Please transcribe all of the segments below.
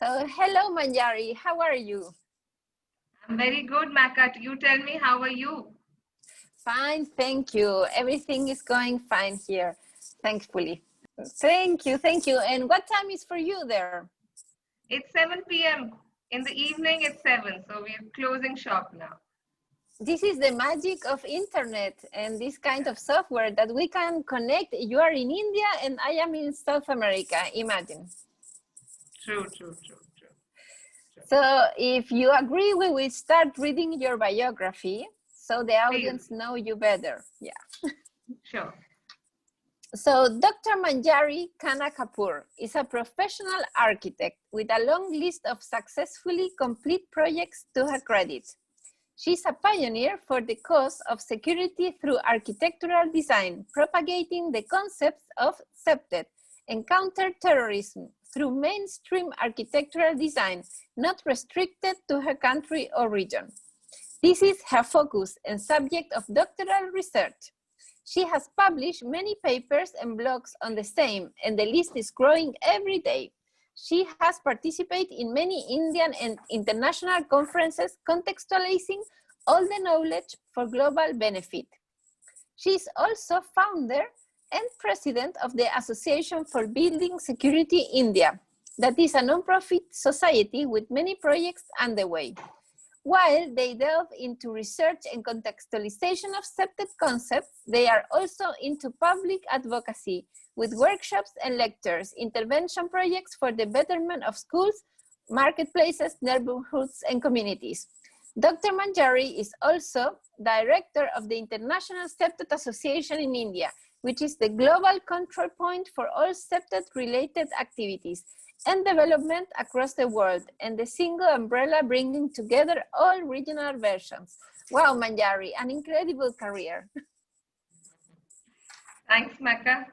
So, hello Manjari, how are you? I'm very good, Maka. You tell me, how are you? Fine, thank you. Everything is going fine here, thankfully. Thank you, thank you. And what time is for you there? It's 7 p.m. In the evening, it's 7. So we're closing shop now. This is the magic of internet and this kind of software that we can connect. You are in India and I am in South America, imagine. True. So if you agree, we will start reading your biography so the audience Please. know you better. Yeah. Sure. So Dr. Manjari Khanna Kapoor is a professional architect with a long list of successfully complete projects to her credit. She's a pioneer for the cause of security through architectural design, propagating the concepts of CPTED and counter-terrorism through mainstream architectural design, not restricted to her country or region. This is her focus and subject of doctoral research. She has published many papers and blogs on the same, and the list is growing every day. She has participated in many Indian and international conferences contextualizing all the knowledge for global benefit. She is also founder and president of the Association for Building Security India, that is a non-profit society with many projects underway. While they delve into research and contextualization of CPTED concepts, they are also into public advocacy with workshops and lectures, intervention projects for the betterment of schools, marketplaces, neighborhoods, and communities. Dr. Manjari is also director of the International CPTED Association in India, which is the global control point for all CPTED-related activities and development across the world, and the single umbrella bringing together all regional versions. Wow, Manjari, an incredible career. Thanks, Maka.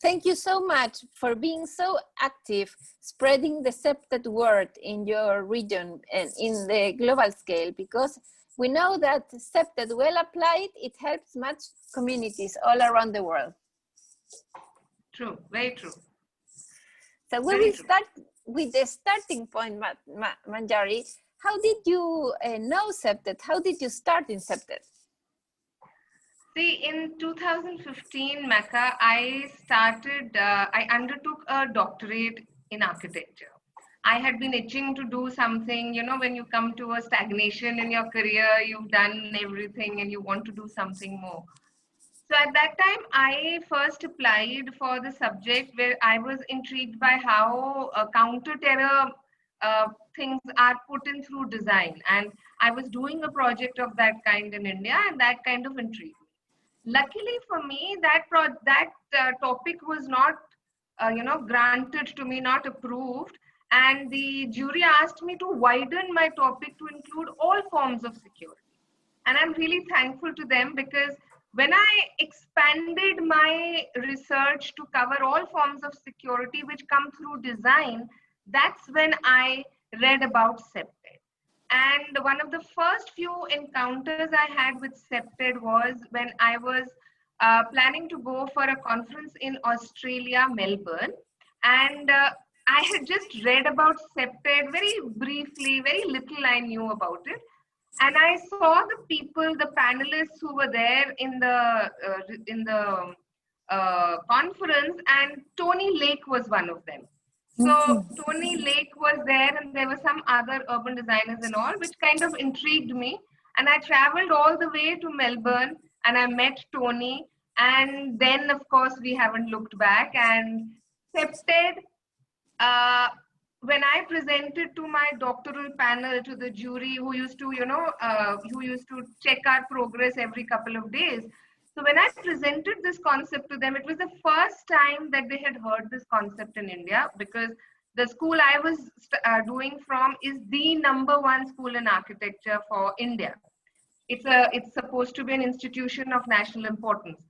Thank you so much for being so active, spreading the CPTED word in your region and in the global scale, because we know that CPTED, well applied, it helps much communities all around the world. True, very true. So we will start with the starting point, Manjari. How did you know CPTED? How did you start in CPTED? See, in 2015, Mecca, I undertook a doctorate in architecture. I had been itching to do something, you know, when you come to a stagnation in your career, you've done everything and you want to do something more. So at that time, I first applied for the subject where I was intrigued by how counter-terror things are put in through design. And I was doing a project of that kind in India, and that kind of intrigued me. Luckily for me, that topic was not, granted to me, not approved. And the jury asked me to widen my topic to include all forms of security. And I'm really thankful to them, because when I expanded my research to cover all forms of security which come through design, that's when I read about CPTED. And one of the first few encounters I had with CPTED was when I was planning to go for a conference in Australia, Melbourne. And I had just read about CPTED very briefly, very little I knew about it. And I saw the people, the panelists who were there in the conference, and Tony Lake was one of them. So Tony Lake was there, and there were some other urban designers and all, which kind of intrigued me. And I traveled all the way to Melbourne, and I met Tony. And then, of course, we haven't looked back. And CPTED, when I presented to my doctoral panel, to the jury who used to, who used to check our progress every couple of days. So when I presented this concept to them, it was the first time that they had heard this concept in India, because the school I was doing from is the #1 school in architecture for India. It's supposed to be an institution of national importance.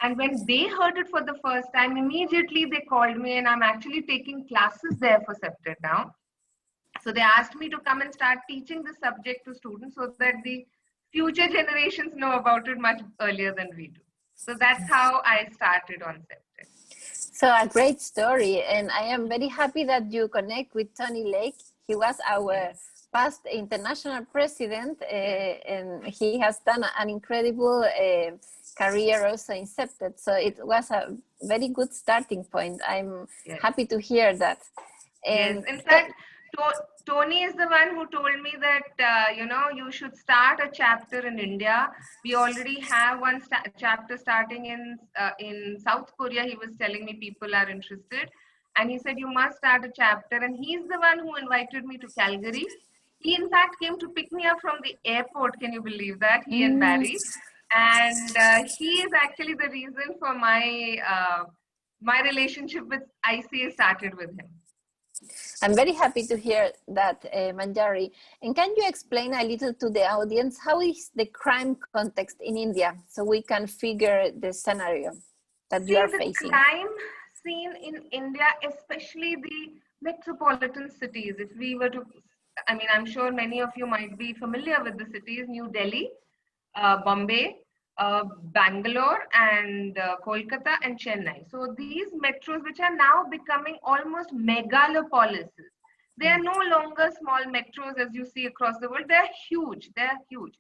And when they heard it for the first time, immediately they called me, and I'm actually taking classes there for CPTED now. So they asked me to come and start teaching the subject to students so that the future generations know about it much earlier than we do. So that's how I started on CPTED. So a great story, and I am very happy that you connect with Tony Lake. He was our past international president, and he has done an incredible career also in CPTED. So it was a very good starting point. I'm happy to hear that. And yes, in fact, Tony is the one who told me that, you should start a chapter in India. We already have one chapter starting in South Korea. He was telling me people are interested. And he said, you must start a chapter. And he's the one who invited me to Calgary. He, in fact, came to pick me up from the airport. Can you believe that? He and Barry. And he is actually the reason for my relationship with ICA started with him. I'm very happy to hear that, Manjari. And can you explain a little to the audience, how is the crime context in India, so we can figure the scenario that you are facing? The crime scene in India, especially the metropolitan cities, if we were to, I mean, I'm sure many of you might be familiar with the cities, New Delhi, Bombay, Bangalore, and Kolkata and Chennai. So these metros, which are now becoming almost megalopolises, they are no longer small metros as you see across the world. They're huge. They're huge.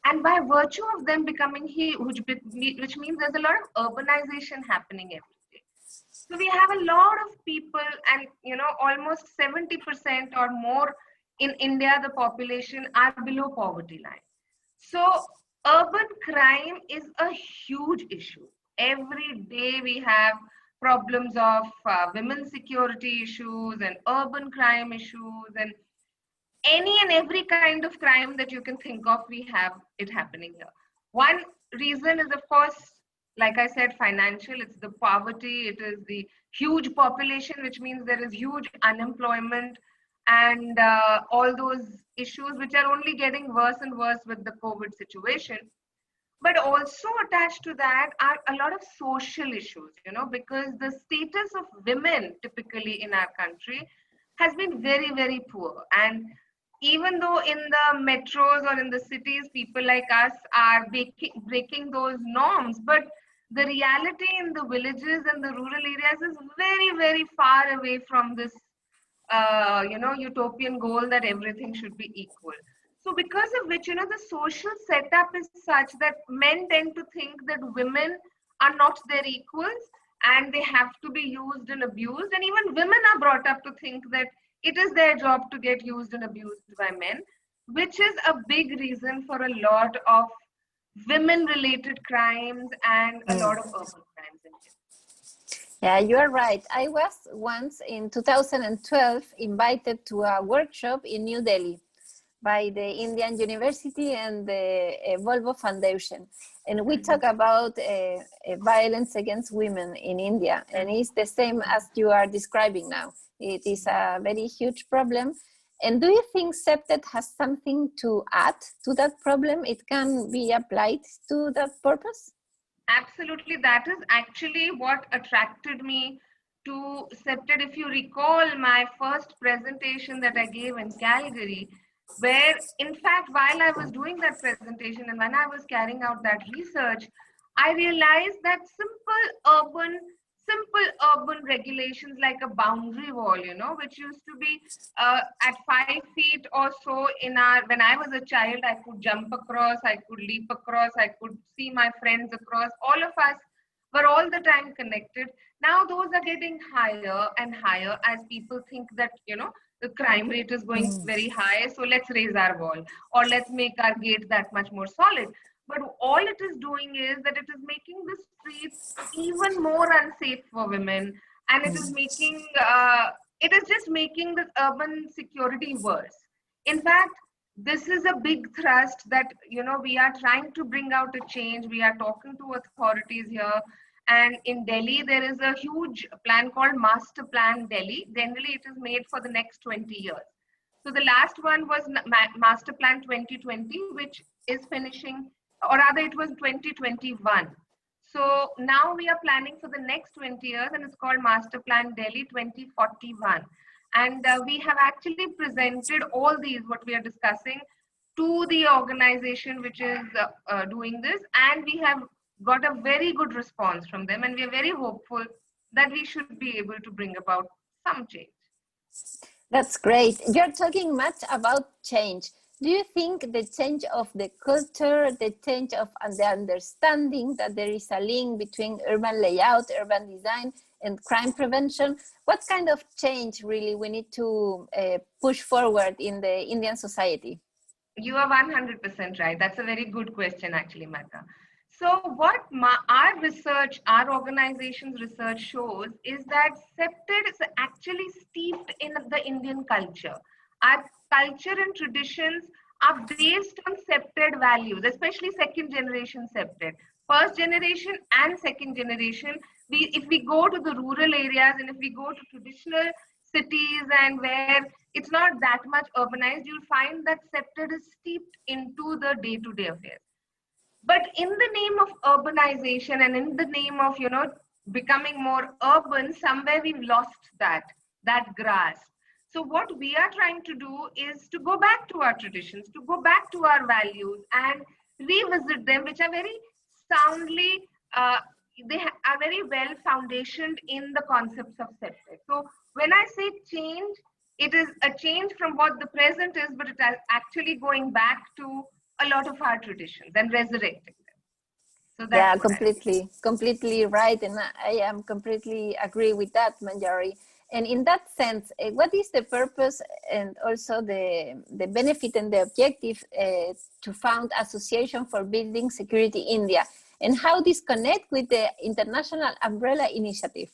And by virtue of them becoming huge, which means there's a lot of urbanization happening every day. So we have a lot of people, and almost 70% or more in India, the population are below poverty line. So urban crime is a huge issue. Every day we have problems of women's security issues and urban crime issues, and any and every kind of crime that you can think of, we have it happening here. One reason is, of course, like I said, financial. It's the poverty, it is the huge population, which means there is huge unemployment, and all those issues which are only getting worse and worse with the COVID situation. But also attached to that are a lot of social issues, because the status of women typically in our country has been very, very poor. And even though in the metros or in the cities, people like us are breaking those norms, but the reality in the villages and the rural areas is very, very far away from this, utopian goal that everything should be equal. So because of which, the social setup is such that men tend to think that women are not their equals and they have to be used and abused. And even women are brought up to think that it is their job to get used and abused by men, which is a big reason for a lot of women-related crimes and a lot of urban crimes in India. Yeah, you are right. I was once in 2012 invited to a workshop in New Delhi by the Indian University and the Volvo Foundation. And we talk about violence against women in India. And it's the same as you are describing now. It is a very huge problem. And do you think CPTED has something to add to that problem? It can be applied to that purpose? Absolutely. That is actually what attracted me to CPTED. If you recall my first presentation that I gave in Calgary, where in fact, while I was doing that presentation and when I was carrying out that research, I realized that simple urban regulations like a boundary wall, which used to be at 5 feet or so when I was a child, I could jump across, I could leap across, I could see my friends across. All of us were all the time connected. Now those are getting higher and higher as people think that, the crime rate is going very high. So let's raise our wall or let's make our gate that much more solid. But all it is doing is that it is making the streets even more unsafe for women. And it is just making the urban security worse. In fact, this is a big thrust that, we are trying to bring out a change. We are talking to authorities here. And in Delhi, there is a huge plan called Master Plan Delhi. Generally, it is made for the next 20 years. So the last one was Master Plan 2020, which is finishing, or rather it was 2021. So now we are planning for the next 20 years, and it's called Master Plan Delhi 2041. And we have actually presented all these, what we are discussing, to the organization which is doing this. And we have got a very good response from them. And we are very hopeful that we should be able to bring about some change. That's great. You're talking much about change. Do you think the change of the culture, the change of the understanding that there is a link between urban layout, urban design, and crime prevention? What kind of change really we need to push forward in the Indian society? You are 100% right. That's a very good question, actually, Mecca. So, what our research, our organization's research shows is that SEPTED is actually steeped in the Indian culture. Our culture and traditions are based on SEPTED values, especially second generation SEPTED. First generation and second generation, if we go to the rural areas and if we go to traditional cities and where it's not that much urbanized, you'll find that SEPTED is steeped into the day-to-day affairs. But in the name of urbanization and in the name of, becoming more urban, somewhere we've lost that grasp. So what we are trying to do is to go back to our traditions, to go back to our values and revisit them, which are very soundly, are very well foundationed in the concepts of SEPTED. So when I say change, it is a change from what the present is, but it is actually going back to a lot of our traditions and resurrecting them. So that's yeah, completely right. And I am completely agree with that, Manjari. And in that sense, what is the purpose and also the benefit and the objective to found Association for Building Security India? And how this connect with the International Umbrella Initiative?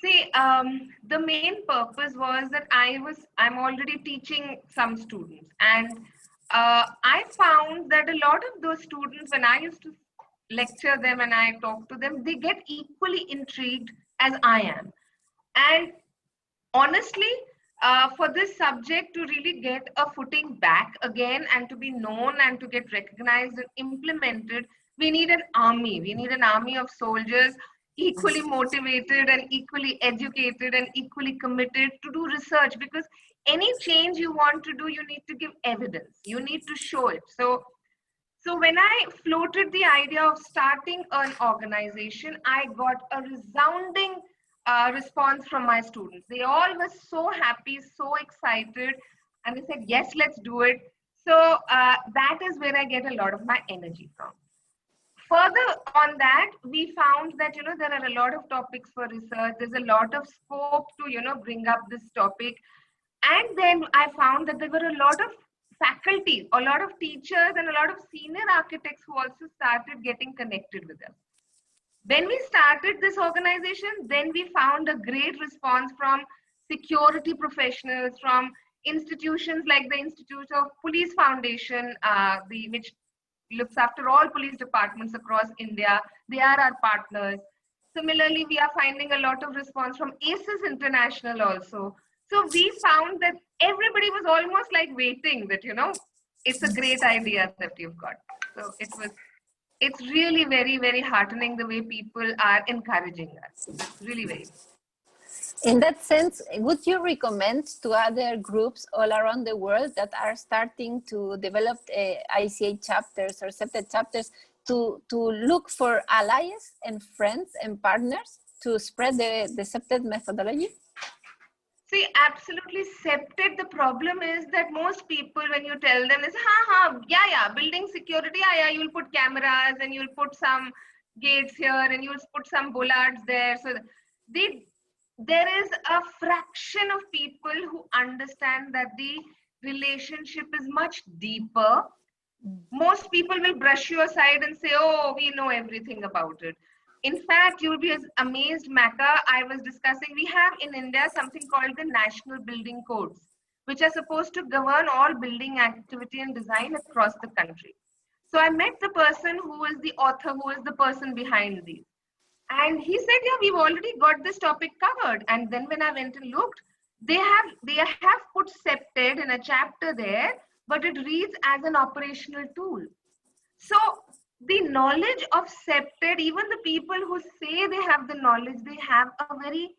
See, the main purpose was that I'm already teaching some students, and I found that a lot of those students, when I used to lecture them and I talk to them, they get equally intrigued as I am. And honestly, for this subject to really get a footing back again and to be known and to get recognized and implemented, we need an army. We need an army of soldiers equally motivated and equally educated and equally committed to do research, because any change you want to do, you need to give evidence. You need to show it. So when I floated the idea of starting an organization, I got a resounding response from my students. They all were so happy, so excited, and they said, yes, let's do it. So that is where I get a lot of my energy from. Further on that, we found that, there are a lot of topics for research. There's a lot of scope to, bring up this topic. And then I found that there were a lot of faculty, a lot of teachers, and a lot of senior architects who also started getting connected with us. When we started this organization, then we found a great response from security professionals, from institutions like the Institute of Police Foundation, which looks after all police departments across India. They are our partners. Similarly, we are finding a lot of response from ACES International also. So we found that everybody was almost like waiting that, it's a great idea that you've got. So it's really very, very heartening the way people are encouraging us. It's really very. In that sense, would you recommend to other groups all around the world that are starting to develop ICA chapters or SEPTED chapters to look for allies and friends and partners to spread the SEPTED methodology? See, absolutely SEPTED. The problem is that most people, when you tell them, they say, yeah, building security, yeah, you'll put cameras and you'll put some gates here and you'll put some bollards there. So there is a fraction of people who understand that the relationship is much deeper. Most people will brush you aside and say, oh, we know everything about it. In fact, you'll be amazed, Maka. I was discussing, we have in India something called the National Building Codes, which are supposed to govern all building activity and design across the country. So I met the person who is the author, who is the person behind these. And he said, yeah, we've already got this topic covered. And then when I went and looked, they have put SEPTED in a chapter there, but it reads as an operational tool. So the knowledge of SEPTED, even the people who say they have the knowledge, they have a very,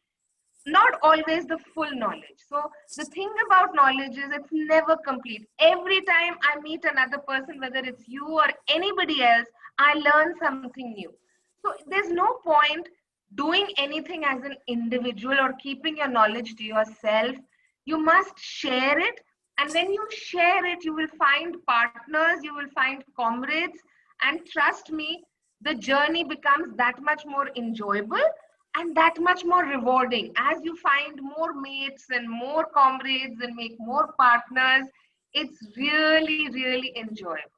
not always the full knowledge. So the thing about knowledge is it's never complete. Every time I meet another person, whether it's you or anybody else, I learn something new. So there's no point doing anything as an individual or keeping your knowledge to yourself, you must share it. And when you share it, you will find partners, you will find comrades, and trust me, the journey becomes that much more enjoyable and that much more rewarding as you find more mates and more comrades and make more partners. It's really, really enjoyable.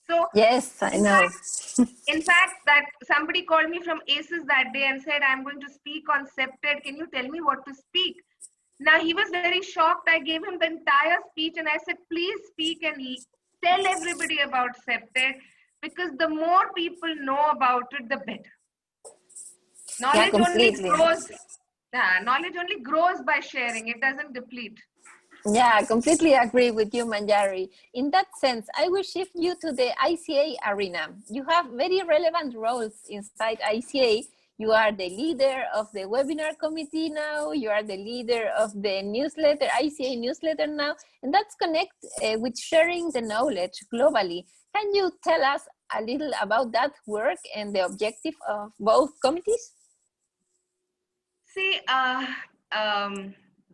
So, Yes, I in know. fact, that somebody called me from ACES that day and said, I'm going to speak on CPTED. Can you tell me what to speak? Now, he was very shocked. I gave him the entire speech and I said, please speak and tell everybody about CPTED, because the more people know about it, the better. Yeah, Knowledge only completely. grows. Yeah, knowledge only grows by sharing. It doesn't deplete. Yeah, I completely agree with you, Manjari. In that sense, I will shift you to the ICA arena. You have very relevant roles inside ICA. You are the leader of the webinar committee now. You are the leader of the newsletter, ICA newsletter now, and that's connect with sharing the knowledge globally. Can you tell us a little about that work and the objective of both committees? See,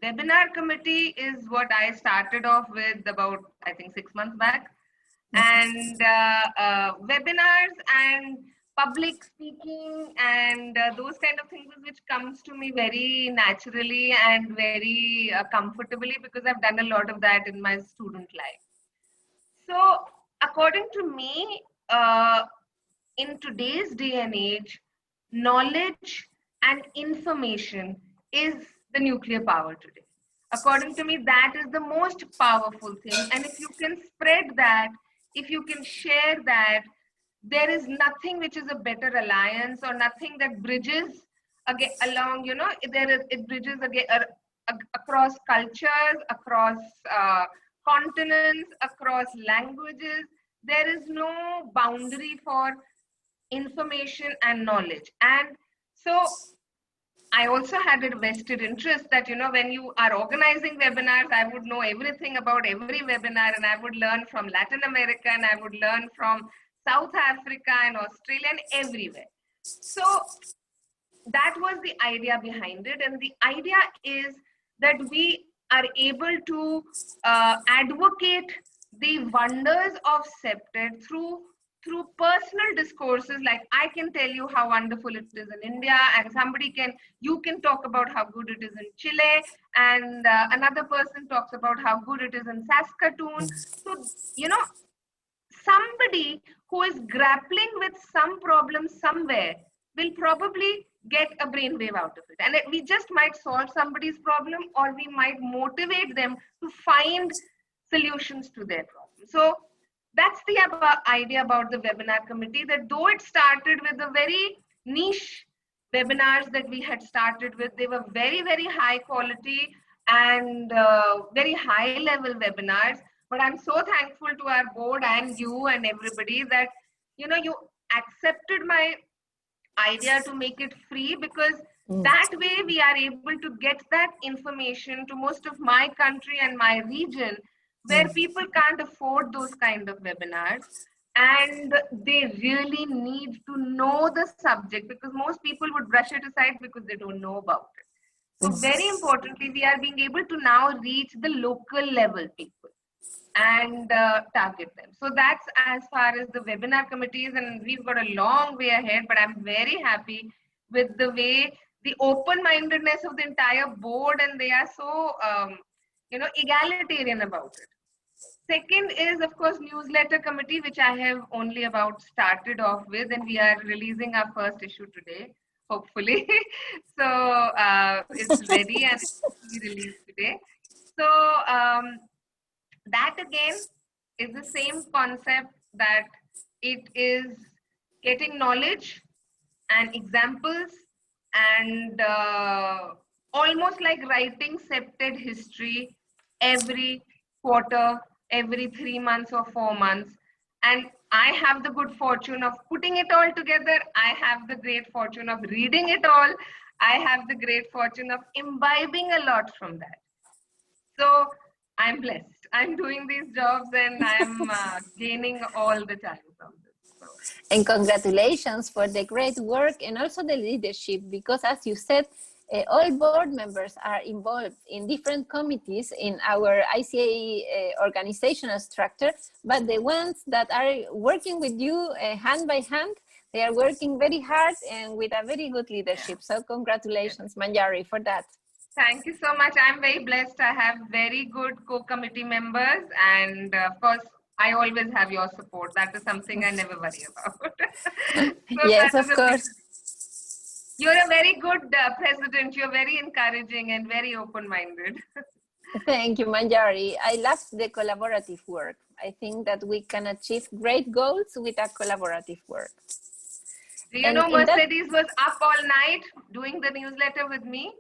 webinar committee is what I started off with about, I think, 6 months back. And webinars and public speaking and those kind of things which comes to me very naturally and very comfortably, because I've done a lot of that in my student life. So according to me, in today's day and age, knowledge and information is the nuclear power today. According to me, that is the most powerful thing. And if you can spread that, if you can share that, there is nothing which is a better alliance or nothing that bridges along, it bridges across cultures, across continents, across languages. There is no boundary for information and knowledge. And so I also had a vested interest that, when you are organizing webinars, I would know everything about every webinar, and I would learn from Latin America, and I would learn from South Africa and Australia and everywhere. So that was the idea behind it. And the idea is that we are able to advocate the wonders of CPTED through personal discourses. Like, I can tell you how wonderful it is in India, and you can talk about how good it is in Chile, and another person talks about how good it is in Saskatoon. So, somebody who is grappling with some problem somewhere will probably get a brainwave out of it. And we just might solve somebody's problem, or we might motivate them to find solutions to their problem. So that's the idea about the webinar committee, that though it started with a very niche webinars that we had started with, they were very, very high quality and very high level webinars. But I'm so thankful to our board and you and everybody that, you accepted my idea to make it free, because that way we are able to get that information to most of my country and my region, where people can't afford those kind of webinars, and they really need to know the subject, because most people would brush it aside because they don't know about it. So very importantly, we are being able to now reach the local level people and target them. So that's as far as the webinar committees, and we've got a long way ahead, but I'm very happy with the way, the open-mindedness of the entire board, and they are so egalitarian about it. Second is, of course, newsletter committee, which I have only about started off with, and we are releasing our first issue today, hopefully. So it's ready and it's to be released today. So that again is the same concept, that it is getting knowledge and examples and almost like writing CPTED history every quarter, every 3 months or 4 months. And I have the good fortune of putting it all together. I have the great fortune of reading it all. I have the great fortune of imbibing a lot from that. So I'm blessed. I'm doing these jobs and I'm gaining all the time from this. So. And congratulations for the great work and also the leadership, because as you said, all board members are involved in different committees in our ICA organizational structure, but the ones that are working with you hand by hand, they are working very hard and with a very good leadership. So congratulations, Manjari, for that. Thank you so much. I'm very blessed. I have very good co-committee members, and of course, I always have your support. That is something I never worry about. So Yes, that is of a big. course. You're a very good president. You're very encouraging and very open-minded. Thank you, Manjari. I love the collaborative work. I think that we can achieve great goals with a collaborative work. Do you know Mercedes was up all night doing the newsletter with me?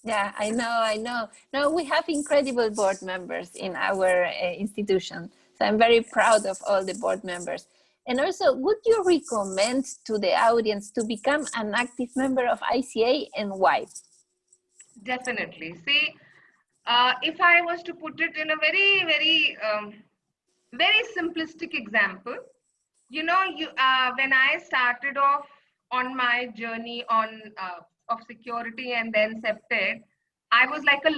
Yeah, I know. No, we have incredible board members in our institution. So I'm very proud of all the board members. And also, would you recommend to the audience to become an active member of ICA, and why? Definitely. See, if I was to put it in a very simplistic example, you know, when I started off on my journey of security and then CPTED, I was like a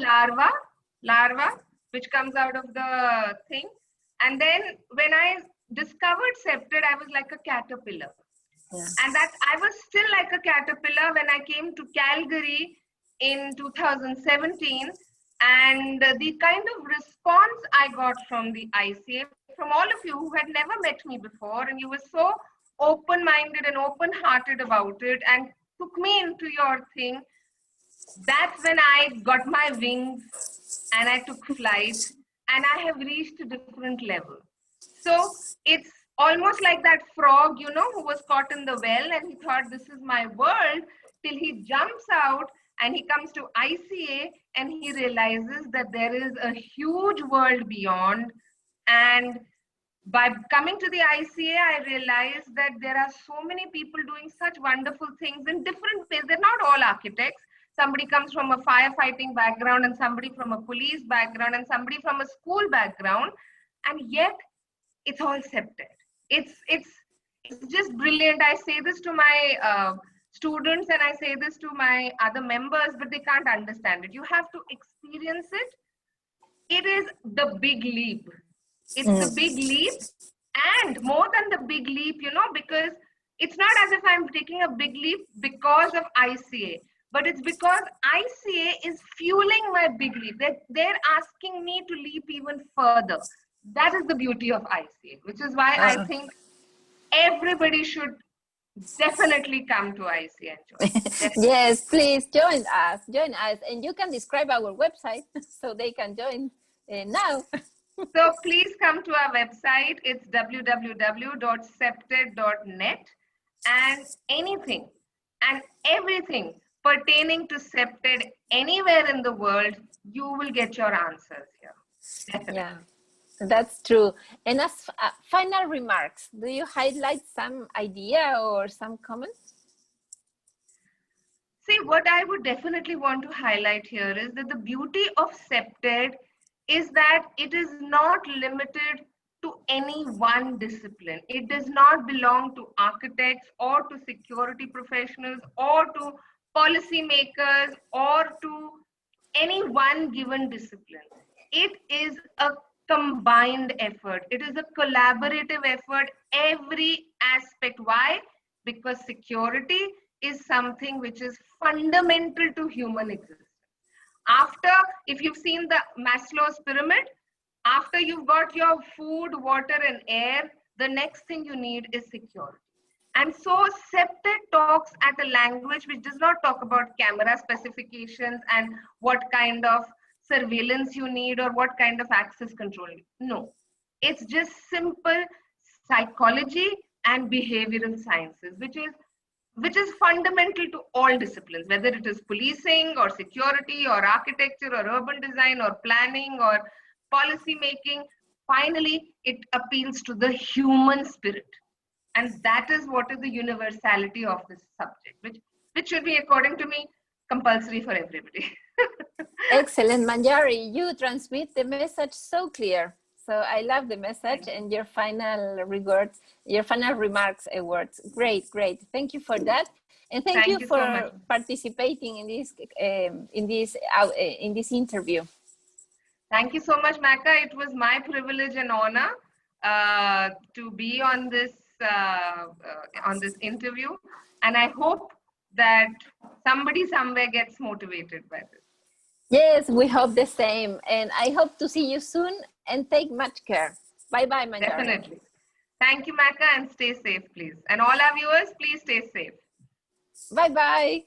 larva which comes out of the thing. And then when I discovered CPTED, I was like a caterpillar. Yeah. And that I was still like a caterpillar when I came to Calgary in 2017. And the kind of response I got from the ICA, from all of you who had never met me before, and you were so open-minded and open-hearted about it and took me into your thing, that's when I got my wings and I took flight, and I have reached a different level. So it's almost like that frog, you know, who was caught in the well and he thought this is my world, till he jumps out and he comes to ICA and he realizes that there is a huge world beyond. And by coming to the ICA, I realized that there are so many people doing such wonderful things in different ways. They're not all architects. Somebody comes from a firefighting background, and somebody from a police background, and somebody from a school background, and yet it's all CPTED. It's just brilliant. I say this to my students and I say this to my other members, but they can't understand it. You have to experience it. It is the big leap. It's the big leap, and more than the big leap, you know, because it's not as if I'm taking a big leap because of ICA, but it's because ICA is fueling my big leap. They're asking me to leap even further. That is the beauty of ICA, which is why I think everybody should definitely come to ICA. Yes, please join us, and you can describe our website so they can join now. So please come to our website. It's www.cpted.net, and anything and everything pertaining to CPTED anywhere in the world, you will get your answers here. Definitely. Yeah, that's true. And as final remarks, do you highlight some idea or some comments? See, what I would definitely want to highlight here is that the beauty of CPTED is that it is not limited to any one discipline. It does not belong to architects or to security professionals or to policymakers or to any one given discipline. It is a combined effort. It is a collaborative effort, every aspect. Why? Because security is something which is fundamental to human existence. After, if you've seen the Maslow's pyramid, after you've got your food, water, and air, the next thing you need is security. And so CPTED talks at a language which does not talk about camera specifications and what kind of surveillance you need or what kind of access control. No, it's just simple psychology and behavioral sciences, which is fundamental to all disciplines, whether it is policing or security or architecture or urban design or planning or policy making. Finally, it appeals to the human spirit. And that is what is the universality of this subject, which should be, according to me, compulsory for everybody. Excellent, Manjari. You transmit the message so clear. So I love the message and your final regards, your final remarks and words. Great, great. Thank you for that, and thank you Thank you so for much. participating in this interview. Thank you so much, Maka. It was my privilege and honor to be on this interview, and I hope that somebody somewhere gets motivated by this. Yes, we hope the same, and I hope to see you soon. And take much care. Bye, bye, Manjari. Definitely. Thank you, Maka, and stay safe, please. And all our viewers, please stay safe. Bye, bye.